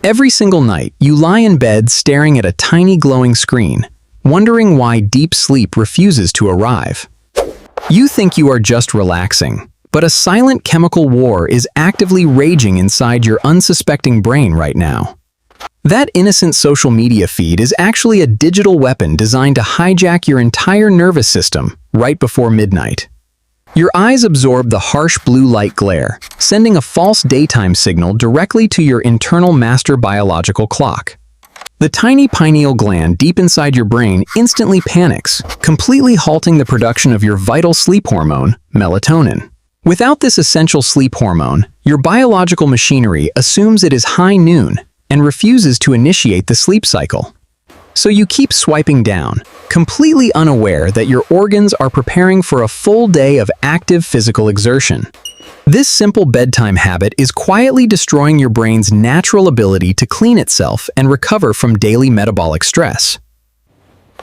Every single night, you lie in bed staring at a tiny glowing screen, wondering why deep sleep refuses to arrive. You think you are just relaxing, but a silent chemical war is actively raging inside your unsuspecting brain right now. That innocent social media feed is actually a digital weapon designed to hijack your entire nervous system right before midnight. Your eyes absorb the harsh blue light glare, sending a false daytime signal directly to your internal master biological clock. The tiny pineal gland deep inside your brain instantly panics, completely halting the production of your vital sleep hormone, melatonin. Without this essential sleep hormone, your biological machinery assumes it is high noon and refuses to initiate the sleep cycle. So you keep swiping down, completely unaware that your organs are preparing for a full day of active physical exertion. This simple bedtime habit is quietly destroying your brain's natural ability to clean itself and recover from daily metabolic stress.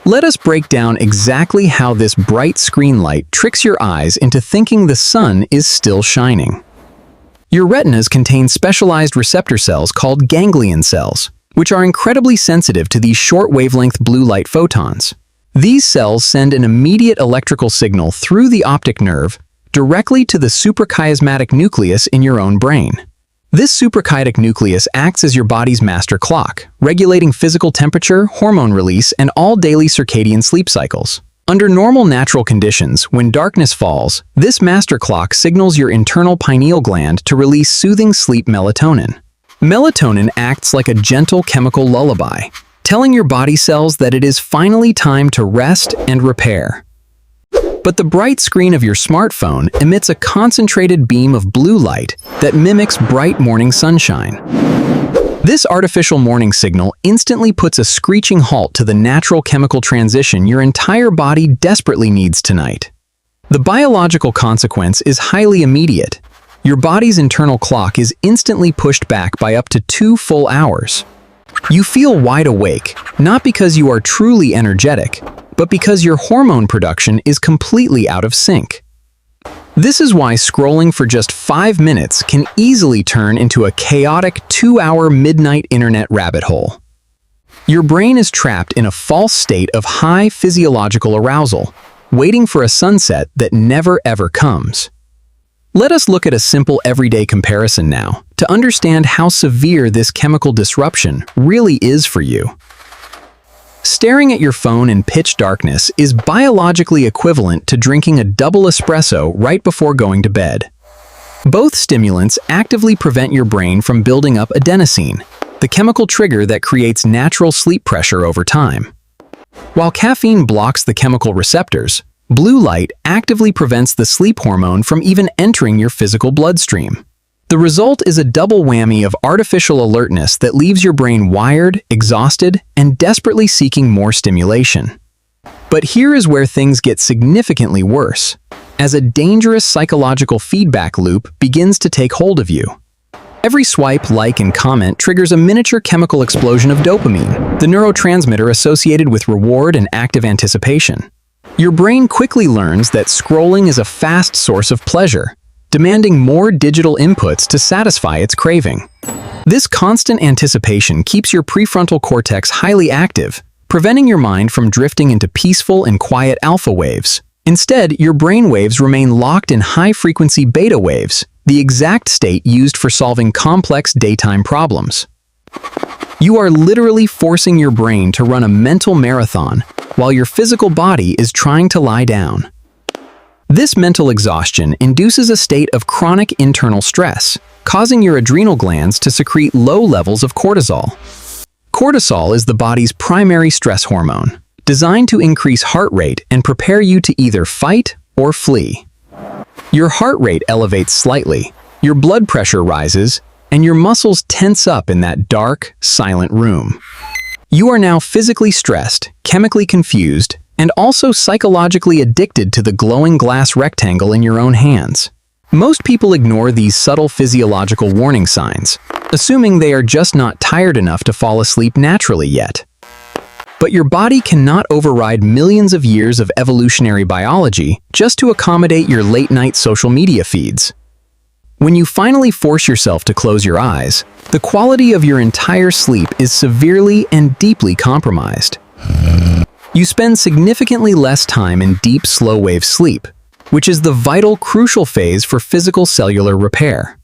Let us break down exactly how this bright screen light tricks your eyes into thinking the sun is still shining. Your retinas contain specialized receptor cells called ganglion cells, which are incredibly sensitive to these short-wavelength blue light photons. These cells send an immediate electrical signal through the optic nerve directly to the suprachiasmatic nucleus in your own brain. This suprachiasmatic nucleus acts as your body's master clock, regulating physical temperature, hormone release, and all daily circadian sleep cycles. Under normal natural conditions, when darkness falls, this master clock signals your internal pineal gland to release soothing sleep melatonin. Melatonin acts like a gentle chemical lullaby, telling your body cells that it is finally time to rest and repair. But the bright screen of your smartphone emits a concentrated beam of blue light that mimics bright morning sunshine. This artificial morning signal instantly puts a screeching halt to the natural chemical transition your entire body desperately needs tonight. The biological consequence is highly immediate. Your body's internal clock is instantly pushed back by up to 2 full hours. You feel wide awake, not because you are truly energetic, but because your hormone production is completely out of sync. This is why scrolling for just 5 minutes can easily turn into a chaotic 2-hour midnight internet rabbit hole. Your brain is trapped in a false state of high physiological arousal, waiting for a sunset that never ever comes. Let us look at a simple everyday comparison now to understand how severe this chemical disruption really is for you. Staring at your phone in pitch darkness is biologically equivalent to drinking a double espresso right before going to bed. Both stimulants actively prevent your brain from building up adenosine, the chemical trigger that creates natural sleep pressure over time. While caffeine blocks the chemical receptors, blue light actively prevents the sleep hormone from even entering your physical bloodstream. The result is a double whammy of artificial alertness that leaves your brain wired, exhausted, and desperately seeking more stimulation. But here is where things get significantly worse, as a dangerous psychological feedback loop begins to take hold of you. Every swipe, like, and comment triggers a miniature chemical explosion of dopamine, the neurotransmitter associated with reward and active anticipation. Your brain quickly learns that scrolling is a fast source of pleasure, demanding more digital inputs to satisfy its craving. This constant anticipation keeps your prefrontal cortex highly active, preventing your mind from drifting into peaceful and quiet alpha waves. Instead, your brain waves remain locked in high-frequency beta waves, the exact state used for solving complex daytime problems. You are literally forcing your brain to run a mental marathon while your physical body is trying to lie down. This mental exhaustion induces a state of chronic internal stress, causing your adrenal glands to secrete low levels of cortisol. Cortisol is the body's primary stress hormone, designed to increase heart rate and prepare you to either fight or flee. Your heart rate elevates slightly, your blood pressure rises, and your muscles tense up in that dark, silent room. You are now physically stressed, chemically confused, and also psychologically addicted to the glowing glass rectangle in your own hands. Most people ignore these subtle physiological warning signs, assuming they are just not tired enough to fall asleep naturally yet. But your body cannot override millions of years of evolutionary biology just to accommodate your late-night social media feeds. When you finally force yourself to close your eyes, the quality of your entire sleep is severely and deeply compromised. You spend significantly less time in deep slow-wave sleep, which is the vital, crucial phase for physical cellular repair.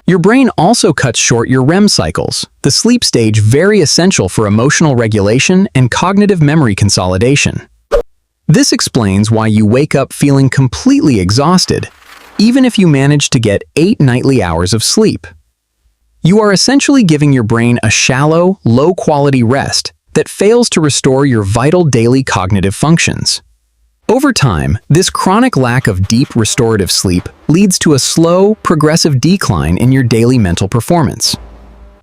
Your brain also cuts short your REM cycles, the sleep stage very essential for emotional regulation and cognitive memory consolidation. This explains why you wake up feeling completely exhausted, even if you manage to get 8 nightly hours of sleep. You are essentially giving your brain a shallow, low-quality rest that fails to restore your vital daily cognitive functions. Over time, this chronic lack of deep restorative sleep leads to a slow, progressive decline in your daily mental performance.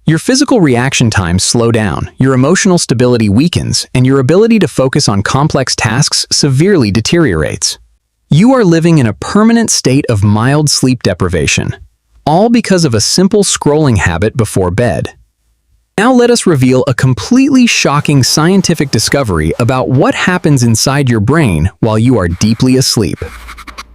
Your physical reaction times slow down, your emotional stability weakens, and your ability to focus on complex tasks severely deteriorates. You are living in a permanent state of mild sleep deprivation, all because of a simple scrolling habit before bed. Now let us reveal a completely shocking scientific discovery about what happens inside your brain while you are deeply asleep.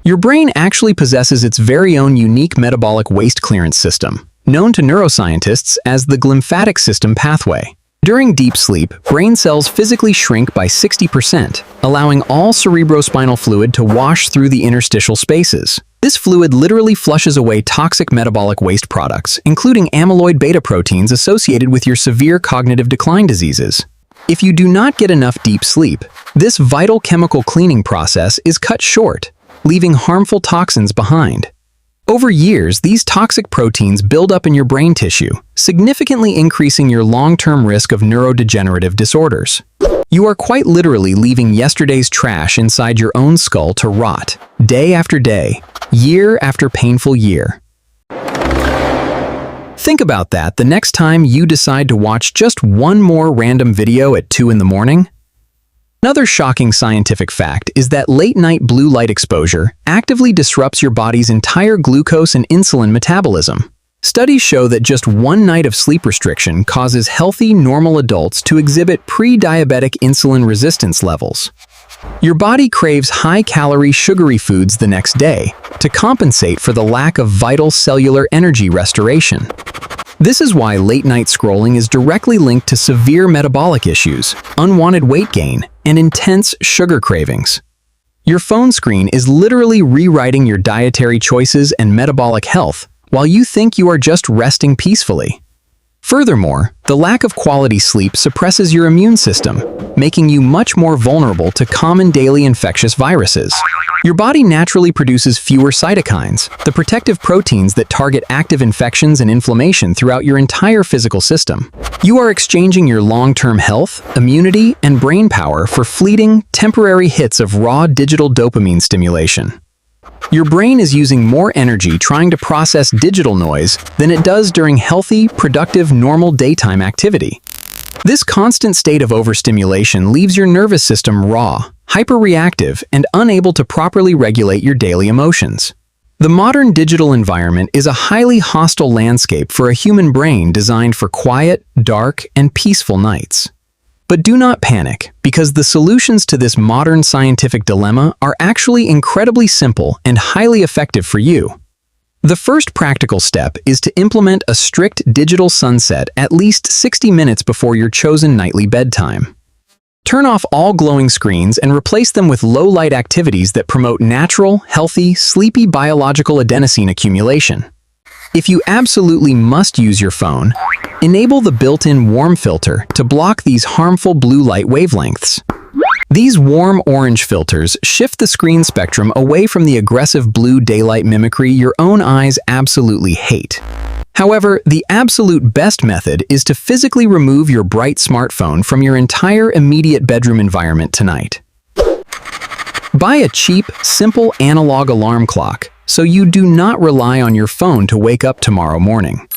Your brain actually possesses its very own unique metabolic waste clearance system, known to neuroscientists as the glymphatic system pathway. During deep sleep, brain cells physically shrink by 60%, allowing all cerebrospinal fluid to wash through the interstitial spaces. This fluid literally flushes away toxic metabolic waste products, including amyloid beta proteins associated with your severe cognitive decline diseases. If you do not get enough deep sleep, this vital chemical cleaning process is cut short, leaving harmful toxins behind. Over years, these toxic proteins build up in your brain tissue, significantly increasing your long-term risk of neurodegenerative disorders. You are quite literally leaving yesterday's trash inside your own skull to rot, day after day, year after painful year. Think about that the next time you decide to watch just one more random video at 2 in the morning. Another shocking scientific fact is that late-night blue light exposure actively disrupts your body's entire glucose and insulin metabolism. Studies show that just one night of sleep restriction causes healthy, normal adults to exhibit pre-diabetic insulin resistance levels. Your body craves high-calorie, sugary foods the next day to compensate for the lack of vital cellular energy restoration. This is why late-night scrolling is directly linked to severe metabolic issues, unwanted weight gain, and intense sugar cravings. Your phone screen is literally rewriting your dietary choices and metabolic health while you think you are just resting peacefully. Furthermore, the lack of quality sleep suppresses your immune system, making you much more vulnerable to common daily infectious viruses. Your body naturally produces fewer cytokines, the protective proteins that target active infections and inflammation throughout your entire physical system. You are exchanging your long-term health, immunity, and brain power for fleeting, temporary hits of raw digital dopamine stimulation. Your brain is using more energy trying to process digital noise than it does during healthy, productive, normal daytime activity. This constant state of overstimulation leaves your nervous system raw, hyperreactive, and unable to properly regulate your daily emotions. The modern digital environment is a highly hostile landscape for a human brain designed for quiet, dark, and peaceful nights. But do not panic, because the solutions to this modern scientific dilemma are actually incredibly simple and highly effective for you. The first practical step is to implement a strict digital sunset at least 60 minutes before your chosen nightly bedtime. Turn off all glowing screens and replace them with low-light activities that promote natural, healthy, sleepy biological adenosine accumulation. If you absolutely must use your phone, enable the built-in warm filter to block these harmful blue light wavelengths. These warm orange filters shift the screen spectrum away from the aggressive blue daylight mimicry your own eyes absolutely hate. However, the absolute best method is to physically remove your bright smartphone from your entire immediate bedroom environment tonight. Buy a cheap, simple analog alarm clock so you do not rely on your phone to wake up tomorrow morning.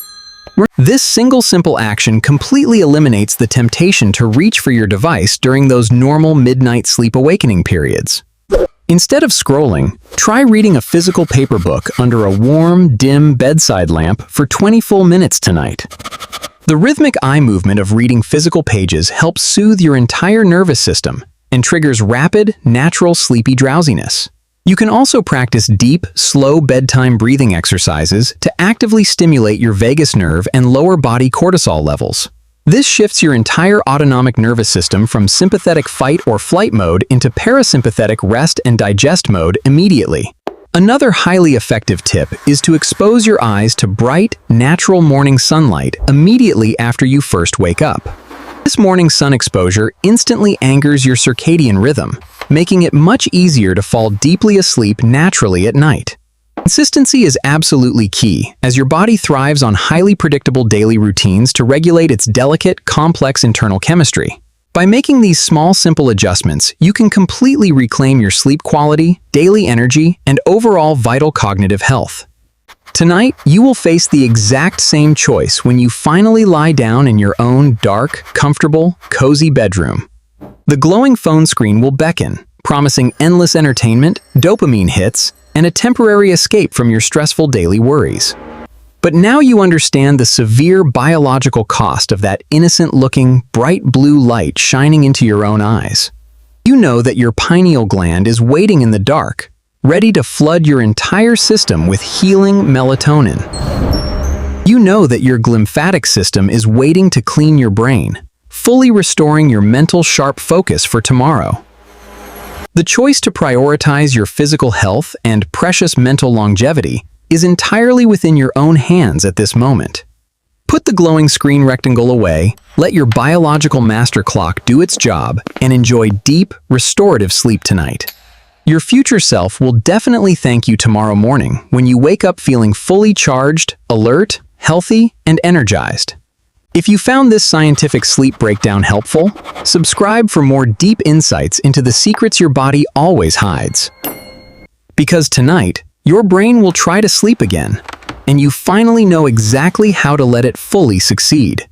This single simple action completely eliminates the temptation to reach for your device during those normal midnight sleep awakening periods. Instead of scrolling, try reading a physical paper book under a warm, dim bedside lamp for 20 full minutes tonight. The rhythmic eye movement of reading physical pages helps soothe your entire nervous system and triggers rapid, natural sleepy drowsiness. You can also practice deep, slow bedtime breathing exercises to actively stimulate your vagus nerve and lower body cortisol levels. This shifts your entire autonomic nervous system from sympathetic fight or flight mode into parasympathetic rest and digest mode immediately. Another highly effective tip is to expose your eyes to bright, natural morning sunlight immediately after you first wake up. This morning sun exposure instantly angers your circadian rhythm, making it much easier to fall deeply asleep naturally at night. Consistency is absolutely key, as your body thrives on highly predictable daily routines to regulate its delicate, complex internal chemistry. By making these small, simple adjustments, you can completely reclaim your sleep quality, daily energy, and overall vital cognitive health. Tonight, you will face the exact same choice when you finally lie down in your own dark, comfortable, cozy bedroom. The glowing phone screen will beckon, promising endless entertainment, dopamine hits, and a temporary escape from your stressful daily worries. But now you understand the severe biological cost of that innocent-looking, bright blue light shining into your own eyes. You know that your pineal gland is waiting in the dark, ready to flood your entire system with healing melatonin. You know that your glymphatic system is waiting to clean your brain, fully restoring your mental sharp focus for tomorrow. The choice to prioritize your physical health and precious mental longevity is entirely within your own hands at this moment. Put the glowing screen rectangle away, let your biological master clock do its job, and enjoy deep, restorative sleep tonight. Your future self will definitely thank you tomorrow morning when you wake up feeling fully charged, alert, healthy, and energized. If you found this scientific sleep breakdown helpful, subscribe for more deep insights into the secrets your body always hides. Because tonight, your brain will try to sleep again, and you finally know exactly how to let it fully succeed.